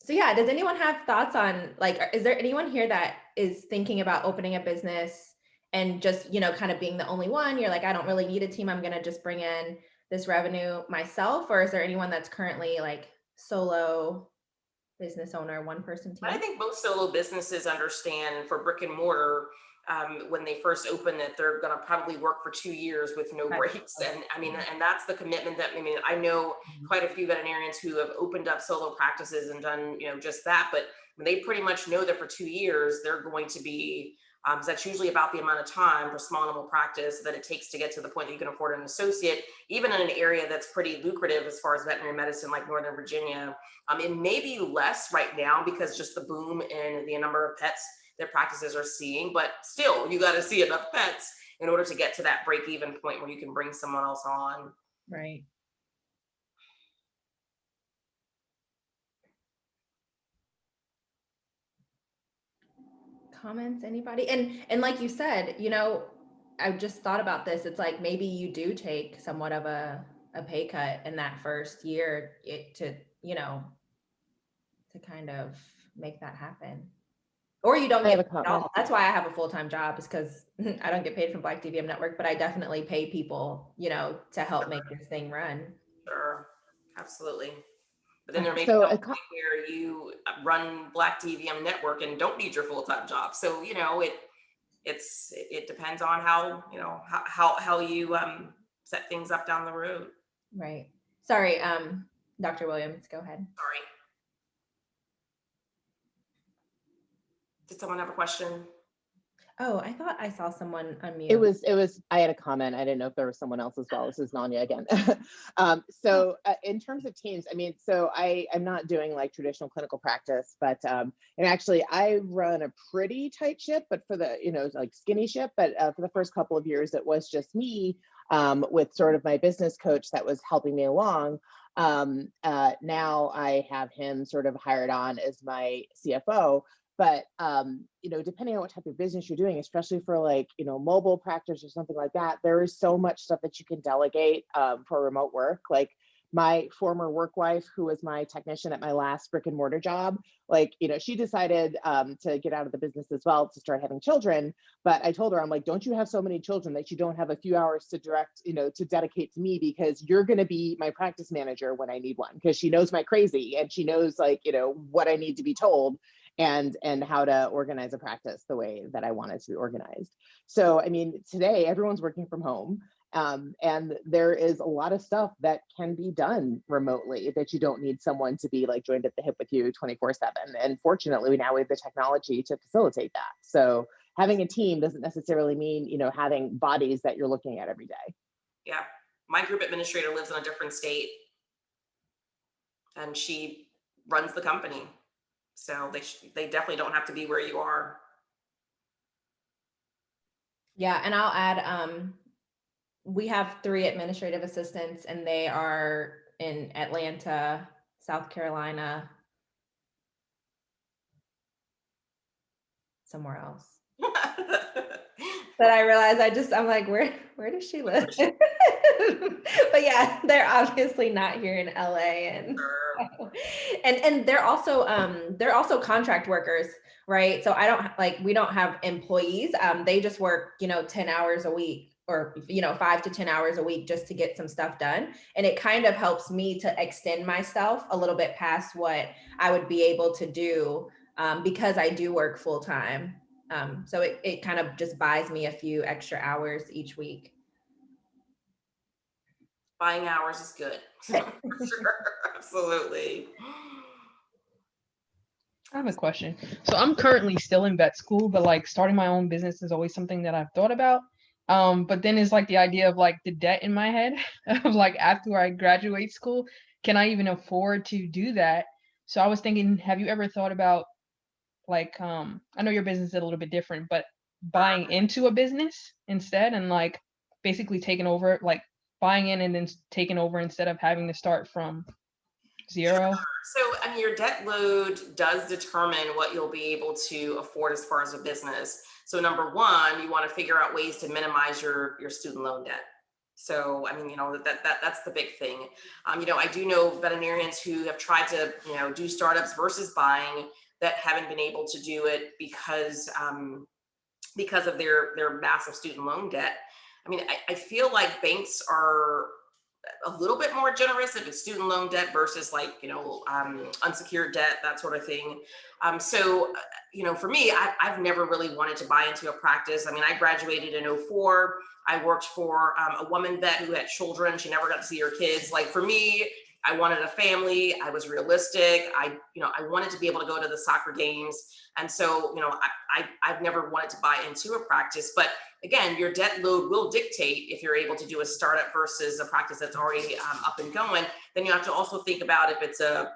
so yeah, does anyone have thoughts on, like, is there anyone here that is thinking about opening a business and just, you know, kind of being the only one? You're like, I don't really need a team, I'm going to just bring in this revenue myself? Or is there anyone that's currently like solo business owner, one person team? I think most solo businesses understand for brick and mortar, when they first open, that they're going to probably work for 2 years with no breaks. And I mean, and that's the commitment that, I mean, I know quite a few veterinarians who have opened up solo practices and done, you know, just that, but they pretty much know that for 2 years, they're going to be, that's usually about the amount of time for small animal practice that it takes to get to the point that you can afford an associate, even in an area that's pretty lucrative as far as veterinary medicine, like Northern Virginia. It may be less right now because just the boom in the number of pets that practices are seeing, but still, you got to see enough pets in order to get to that break-even point where you can bring someone else on. Right. Comments, anybody? And like you said, you know, I just thought about this. It's like maybe you do take somewhat of a pay cut in that first year to, you know, to kind of make that happen. Or you don't get paid at all. That's why I have a full-time job, is because I don't get paid from Black DVM Network, but I definitely pay people, you know, to help make this thing run. Sure, absolutely. But then there may be a point where you run Black DVM Network and don't need your full-time job. So, you know, it depends on how, you know, how you set things up down the road. Right. Sorry, Dr. Williams, go ahead. Sorry. Did someone have a question? Oh, I thought I saw someone unmute. It was, I had a comment. I didn't know if there was someone else as well. This is Nanya again. In terms of teams, I mean, so I'm not doing like traditional clinical practice, but, and actually I run a pretty tight ship, but for the, you know, like skinny ship, but for the first couple of years, it was just me with sort of my business coach that was helping me along. Now I have him sort of hired on as my CFO. But, you know, depending on what type of business you're doing, especially for like, you know, mobile practice or something like that, there is so much stuff that you can delegate for remote work. Like my former work wife, who was my technician at my last brick and mortar job, like, you know, she decided to get out of the business as well to start having children. But I told her, I'm like, don't you have so many children that you don't have a few hours to direct, you know, to dedicate to me, because you're going to be my practice manager when I need one, because she knows my crazy and she knows like, you know, what I need to be told and how to organize a practice the way that I want it to be organized. So, I mean, today everyone's working from home. And there is a lot of stuff that can be done remotely that you don't need someone to be like joined at the hip with you 24/7. And fortunately, now we have the technology to facilitate that. So having a team doesn't necessarily mean, you know, having bodies that you're looking at every day. Yeah. My group administrator lives in a different state and she runs the company. So they definitely don't have to be where you are. Yeah, and I'll add, we have 3 administrative assistants and they are in Atlanta, South Carolina, somewhere else. But I realized I'm like, where does she live? But yeah, they're obviously not here in LA, and they're also contract workers, right? So we don't have employees. They just work, you know, 10 hours a week, or, you know, 5 to 10 hours a week just to get some stuff done. And it kind of helps me to extend myself a little bit past what I would be able to do because I do work full time. So it kind of just buys me a few extra hours each week. Buying hours is good. Sure, absolutely. I have a question. So I'm currently still in vet school, but like starting my own business is always something that I've thought about. But then it's like the idea of like the debt in my head of like after I graduate school. can I even afford to do that? So I was thinking, have you ever thought about like, I know your business is a little bit different, but buying into a business instead, and like basically taking over, like buying in and then taking over instead of having to start from zero? So, I mean, your debt load does determine what you'll be able to afford as far as a business. So number one, you want to figure out ways to minimize your student loan debt. So, I mean, that's the big thing. I do know veterinarians who have tried to, do startups versus buying that haven't been able to do it because of their massive student loan debt. I mean, I feel like banks are a little bit more generous if it's student loan debt versus like, unsecured debt, that sort of thing. For me, I've never really wanted to buy into a practice. I mean, I graduated in 2004. I worked for a woman vet who had children. She never got to see her kids. Like for me, I wanted a family. I was realistic. I wanted to be able to go to the soccer games. And so, I've never wanted to buy into a practice, but again, your debt load will dictate if you're able to do a startup versus a practice that's already up and going. Then you have to also think about if it's a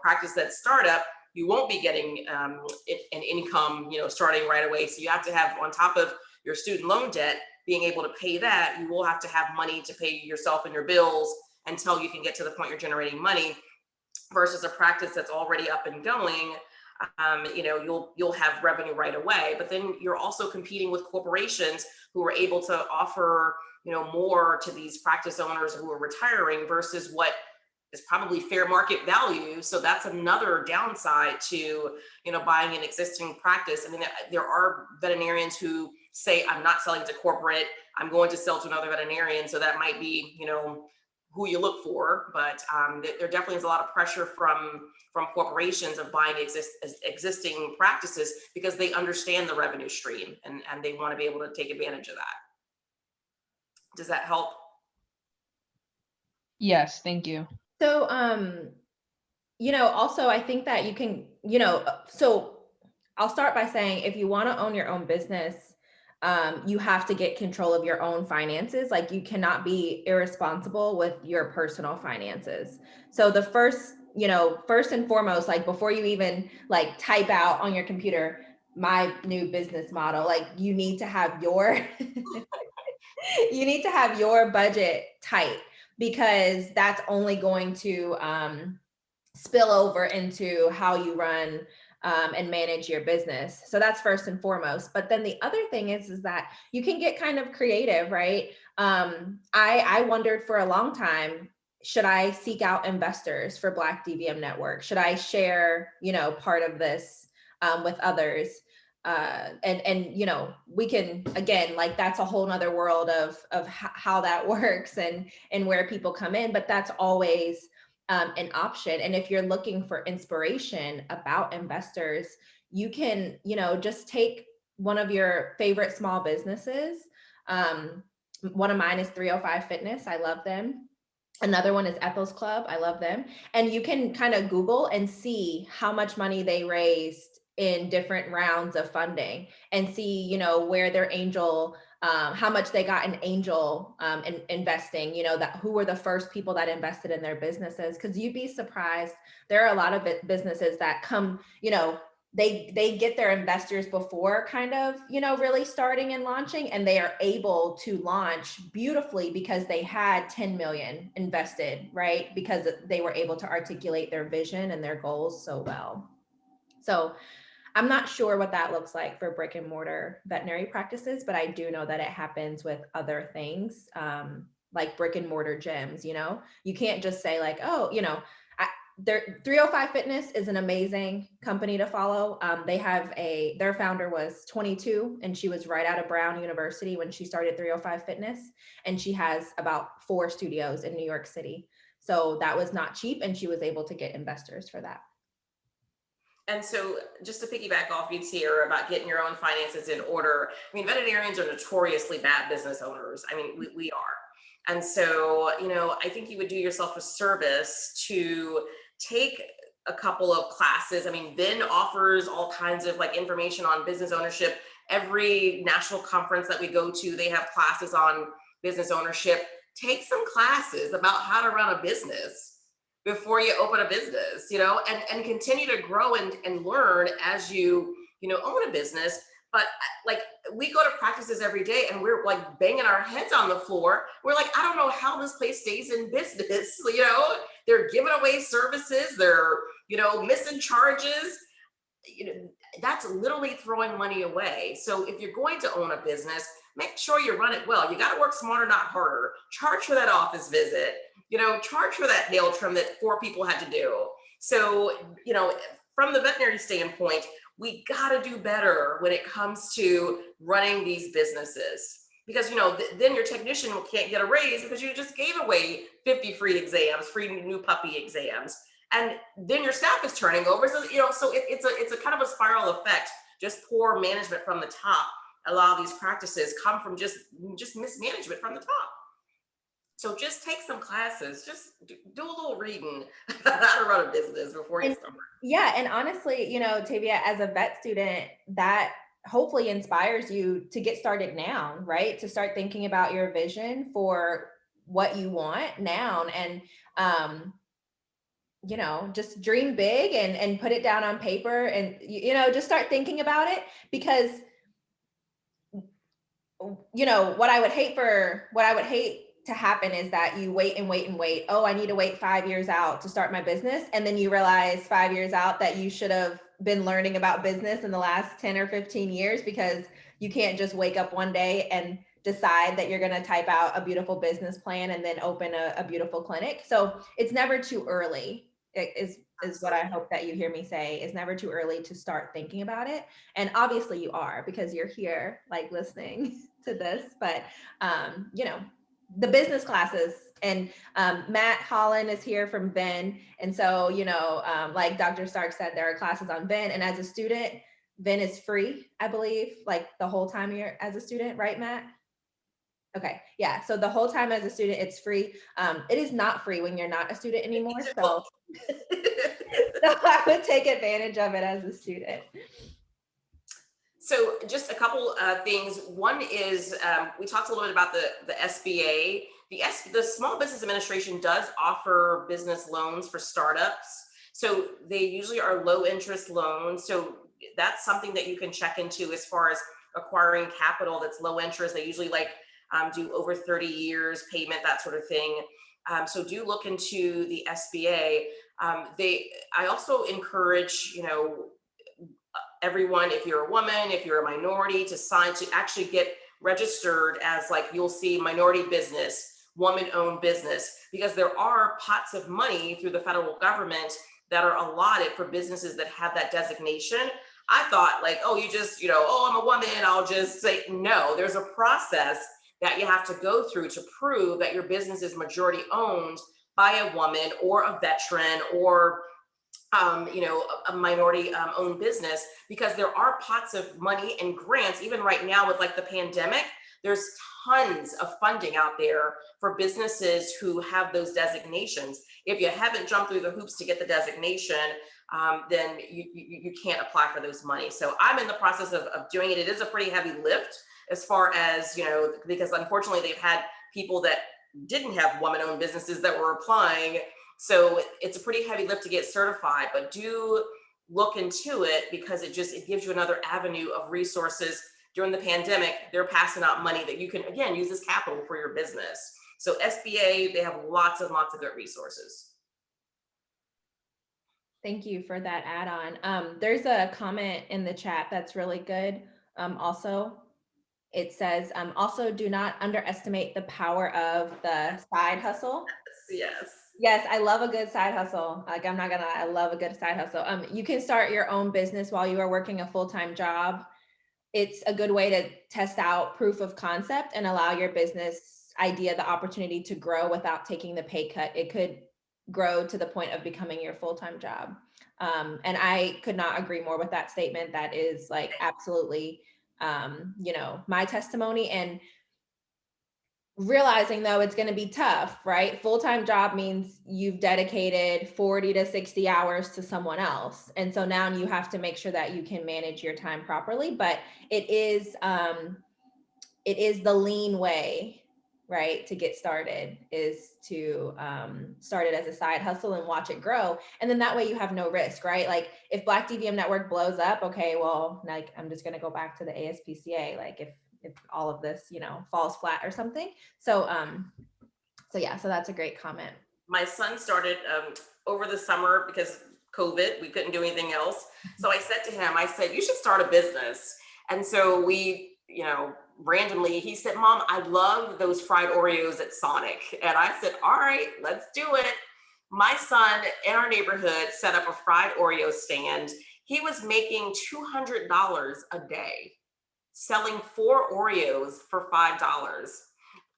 practice that's startup, you won't be getting an income, starting right away. So you have to have, on top of your student loan debt, being able to pay that, you will have to have money to pay yourself and your bills until you can get to the point you're generating money, versus a practice that's already up and going. You'll have revenue right away, but then you're also competing with corporations who are able to offer, more to these practice owners who are retiring versus what is probably fair market value. So that's another downside to, buying an existing practice. I mean, there are veterinarians who say, I'm not selling to corporate, I'm going to sell to another veterinarian. So that might be, who you look for, but there definitely is a lot of pressure from corporations of buying existing practices because they understand the revenue stream and they want to be able to take advantage of that. Does that help? Yes, thank you. So, also I think that you can, so I'll start by saying, if you want to own your own business, you have to get control of your own finances. Like you cannot be irresponsible with your personal finances. So the first and foremost, like before you even like type out on your computer, my new business model, like you need to have your, you need to have your budget tight, because that's only going to spill over into how you run and manage your business. So that's first and foremost. But then the other thing is that you can get kind of creative, right? I wondered for a long time, should I seek out investors for Black DVM Network? Should I share, part of this with others? We can, again, like that's a whole nother world of how that works and where people come in, but that's always an option. And if you're looking for inspiration about investors, you can, just take one of your favorite small businesses. One of mine is 305 Fitness. I love them. Another one is Ethel's Club. I love them. And you can kind of Google and see how much money they raised in different rounds of funding and see, where their angel, how much they got in angel investing, that who were the first people that invested in their businesses. Because you'd be surprised. There are a lot of businesses that come, they get their investors before kind of, really starting and launching, and they are able to launch beautifully because they had 10 million invested, right? Because they were able to articulate their vision and their goals so well. So I'm not sure what that looks like for brick and mortar veterinary practices, but I do know that it happens with other things, like brick and mortar gyms. You can't just say like, oh, 305 Fitness is an amazing company to follow. Their founder was 22 and she was right out of Brown University when she started 305 Fitness. And she has about 4 studios in New York City. So that was not cheap. And she was able to get investors for that. And so just to piggyback off you, Tierra, about getting your own finances in order, I mean, veterinarians are notoriously bad business owners. I mean, we are. And so, I think you would do yourself a service to take a couple of classes. I mean, VIN offers all kinds of like information on business ownership. Every national conference that we go to, they have classes on business ownership. Take some classes about how to run a business. before you open a business, you know, and continue to grow and learn as you, you know, own a business. But like, we go to practices every day and we're like banging our heads on the floor. We're like, I don't know how this place stays in business. You know, they're giving away services, they're, you know, missing charges. You know, that's literally throwing money away. So if you're going to own a business, make sure you run it well. You got to work smarter, not harder. Charge for that office visit, you know, charge for that nail trim that 4 people had to do. So, you know, from the veterinary standpoint, we got to do better when it comes to running these businesses, because, you know, then your technician can't get a raise because you just gave away 50 free exams, free new puppy exams. And then your staff is turning over. So, you know, so it's a kind of a spiral effect, just poor management from the top. A lot of these practices come from just mismanagement from the top. So just take some classes, just do a little reading how to run a business before you start. Yeah, and honestly, you know, Tavia, as a vet student, that hopefully inspires you to get started now, right? To start thinking about your vision for what you want now, and you know, just dream big and put it down on paper, and you know, just start thinking about it, because you know, what I would hate to happen is that you wait and wait and wait. Oh, I need to wait 5 years out to start my business. And then you realize 5 years out that you should have been learning about business in the last 10 or 15 years, because you can't just wake up one day and decide that you're going to type out a beautiful business plan and then open a beautiful clinic. So it's never too early. It is what I hope that you hear me say. It's never too early to start thinking about it. And obviously you are, because you're here like listening to this, but you know, the business classes, and Matt Holland is here from VEN. And so, you know, like Dr. Starke said, there are classes on VEN, and as a student, VEN is free, I believe, like the whole time you're as a student, right, Matt? Okay, yeah, so the whole time as a student, it's free. It is not free when you're not a student anymore, so, so I would take advantage of it as a student. So just a couple things. One is we talked a little bit about the SBA. The Small Business Administration does offer business loans for startups. So they usually are low interest loans. So that's something that you can check into as far as acquiring capital that's low interest. They usually like do over 30 years payment, that sort of thing. So do look into the SBA. I also encourage, you know, everyone, if you're a woman, if you're a minority, to sign to actually get registered as, like, you'll see minority business, woman-owned business, because there are pots of money through the federal government that are allotted for businesses that have that designation. I thought, like, oh, you just, you know, oh, I'm a woman, I'll just say no. There's a process that you have to go through to prove that your business is majority owned by a woman or a veteran or you know, a minority owned business, because there are pots of money and grants. Even right now with like the pandemic, there's tons of funding out there for businesses who have those designations. If you haven't jumped through the hoops to get the designation, then you can't apply for those money. So I'm in the process of doing it. It is a pretty heavy lift as far as, you know, because unfortunately they've had people that didn't have woman-owned businesses that were applying. So it's a pretty heavy lift to get certified, but do look into it, because it gives you another avenue of resources. During the pandemic, they're passing out money that you can, again, use as capital for your business. So SBA, they have lots and lots of good resources. Thank you for that add-on. There's a comment in the chat that's really good. Also, it says, also do not underestimate the power of the side hustle. Yes. Yes, I love a good side hustle. Like, I'm not gonna lie, I love a good side hustle. You can start your own business while you are working a full-time job. It's a good way to test out proof of concept and allow your business idea the opportunity to grow without taking the pay cut. It could grow to the point of becoming your full-time job. And I could not agree more with that statement. That is like absolutely, you know, my testimony. And realizing though it's going to be tough, right? Full-time job means you've dedicated 40 to 60 hours to someone else. And so now you have to make sure that you can manage your time properly, but it is the lean way, right, to get started is to start it as a side hustle and watch it grow. And then that way you have no risk, right? Like if Black DVM Network blows up, okay, well, like I'm just going to go back to the ASPCA, like if all of this, you know, falls flat or something. So yeah, so that's a great comment. My son started over the summer because COVID, we couldn't do anything else. So I said to him, I said, you should start a business. And so we, you know, randomly, he said, Mom, I love those fried Oreos at Sonic. And I said, all right, let's do it. My son in our neighborhood set up a fried Oreo stand. He was making $200 a day, selling 4 Oreos for $5.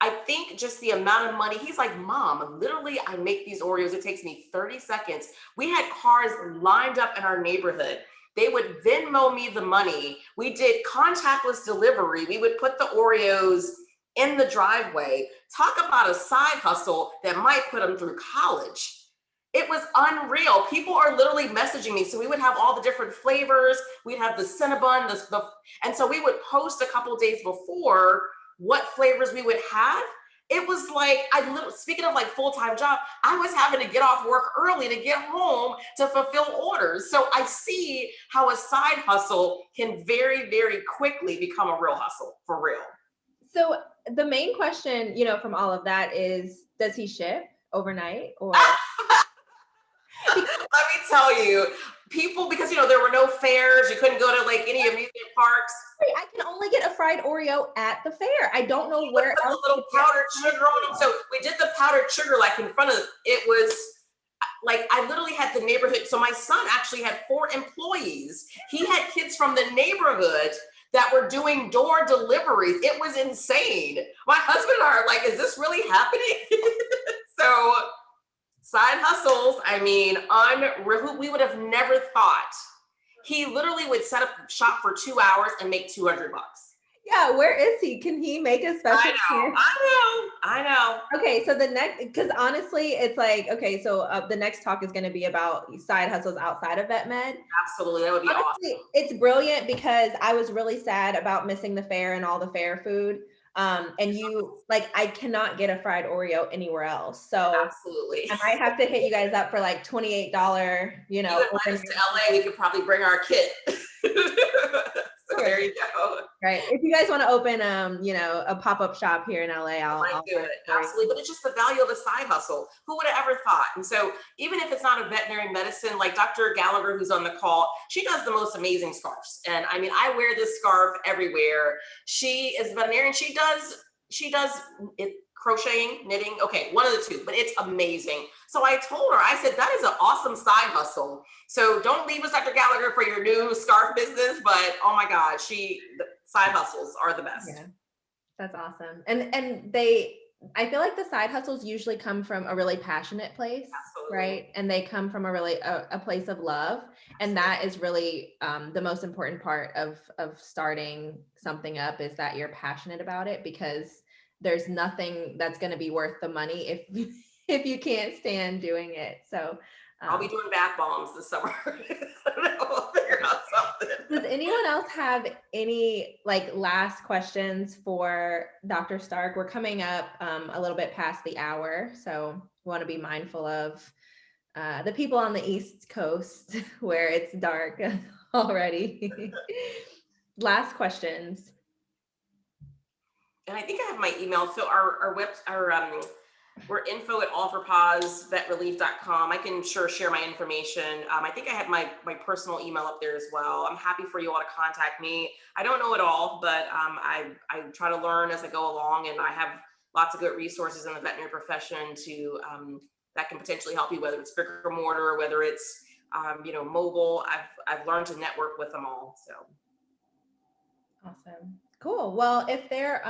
I think just the amount of money, he's like, Mom, literally, I make these Oreos. It takes me 30 seconds. We had cars lined up in our neighborhood. They would Venmo me the money. We did contactless delivery. We would put the Oreos in the driveway. Talk about a side hustle that might put them through college. It was unreal. People are literally messaging me. So we would have all the different flavors. We'd have the Cinnabon, and so we would post a couple of days before what flavors we would have. It was like, speaking of like full-time job, I was having to get off work early to get home to fulfill orders. So I see how a side hustle can very, very quickly become a real hustle, for real. So the main question, you know, from all of that is, does he ship overnight or? Let me tell you, people, because, you know, there were no fairs, you couldn't go to like any amusement parks. I can only get a fried Oreo at the fair. I don't know where else. A little powdered sugar on them. So we did the powdered sugar like in front of it. Was like, I literally had the neighborhood. So my son actually had 4 employees. He had kids from the neighborhood that were doing door deliveries. It was insane. My husband and I are like, is this really happening? So side hustles, I mean, unreal. We would have never thought. He literally would set up shop for 2 hours and make $200. Yeah, where is he? Can he make a special? I know. Okay, so the next, because honestly, it's like, okay, so the next talk is going to be about side hustles outside of vet med. Absolutely, that would be awesome. It's brilliant because I was really sad about missing the fair and all the fair food. And you, like, I cannot get a fried Oreo anywhere else. So absolutely, I might have to hit you guys up for like $28, you know. You invite us to LA, we could probably bring our kit. So there you go. Right. If you guys want to open, you know, a pop-up shop here in LA, I'll do it. Absolutely. But it's just the value of a side hustle. Who would have ever thought? And so even if it's not a veterinary medicine, like Dr. Gallagher, who's on the call, she does the most amazing scarves. And I mean, I wear this scarf everywhere. She is a veterinarian. She does it, crocheting, knitting, okay, one of the two, but it's amazing. So I told her, I said, that is an awesome side hustle. So don't leave us, Dr. Gallagher, for your new scarf business, but oh my God, the side hustles are the best. Yeah, that's awesome. And I feel like the side hustles usually come from a really passionate place, absolutely, right? And they come from a really, a place of love. And that is really the most important part of starting something up, is that you're passionate about it, because there's nothing that's going to be worth the money if you can't stand doing it. So I'll be doing bath bombs this summer. We'll figure out something. Does anyone else have any like last questions for Dr. Starke? We're coming up a little bit past the hour, so we want to be mindful of the people on the East Coast where it's dark already. Last questions. And I think I have my email. So we're info@allforpaws.vetrelief.com. I can share my information. I think I have my personal email up there as well. I'm happy for you all to contact me. I don't know it all, but I try to learn as I go along, and I have lots of good resources in the veterinary profession to that can potentially help you, whether it's brick or mortar, whether it's mobile. I've learned to network with them all. So awesome. Cool. Well, if there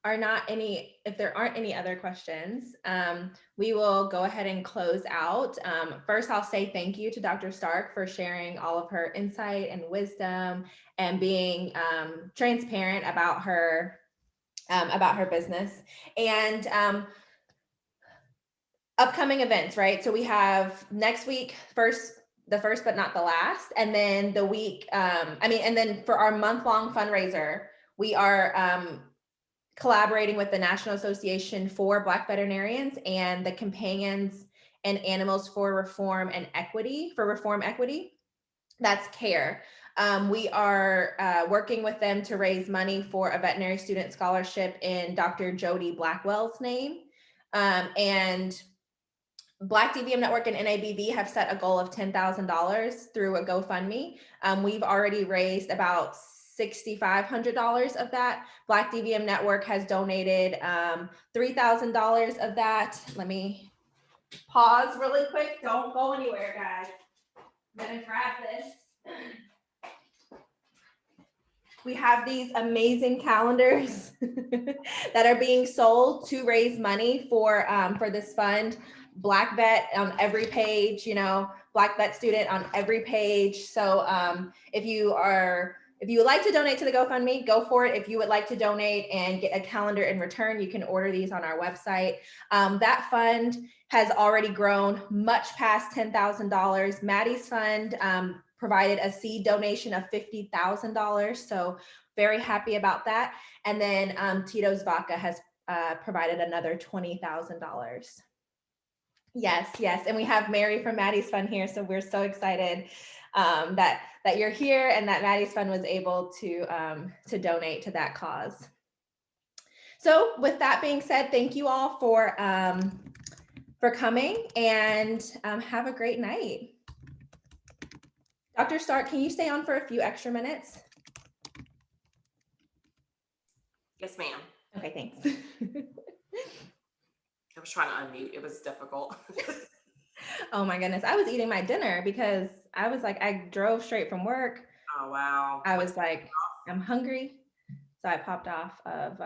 aren't any other questions, we will go ahead and close out. First, I'll say thank you to Dr. Starke for sharing all of her insight and wisdom and being transparent about her business and upcoming events, right? So we have next week, the first but not the last, and then the week, and then for our month-long fundraiser, we are collaborating with the National Association for Black Veterinarians and the Companions and Animals for Reform and Equity, for Reform Equity. That's CARE. We are working with them to raise money for a veterinary student scholarship in Dr. Jody Blackwell's name. And Black DVM Network and NABV have set a goal of $10,000 through a GoFundMe. We've already raised about $6,500 of that. Black DVM Network has donated $3,000 of that. Let me pause really quick. Don't go anywhere, guys. I'm gonna grab this. We have these amazing calendars that are being sold to raise money for this fund. Black vet on every page, you know, Black vet student on every page. So if you would like to donate to the GoFundMe, go for it. If you would like to donate and get a calendar in return, you can order these on our website. That fund has already grown much past $10,000. Maddie's fund provided a seed donation of $50,000. So very happy about that. And then Tito's Vodka has provided another $20,000. Yes. And we have Mary from Maddie's Fund here. So we're so excited that you're here and that Maddie's Fund was able to donate to that cause. So with that being said, thank you all for coming, and have a great night. Dr. Starke, can you stay on for a few extra minutes? Yes, ma'am. Okay, thanks. I was trying to unmute. It was difficult. Oh my goodness. I was eating my dinner because I was like, I drove straight from work. Oh, wow. I was like, I'm hungry. So I popped off of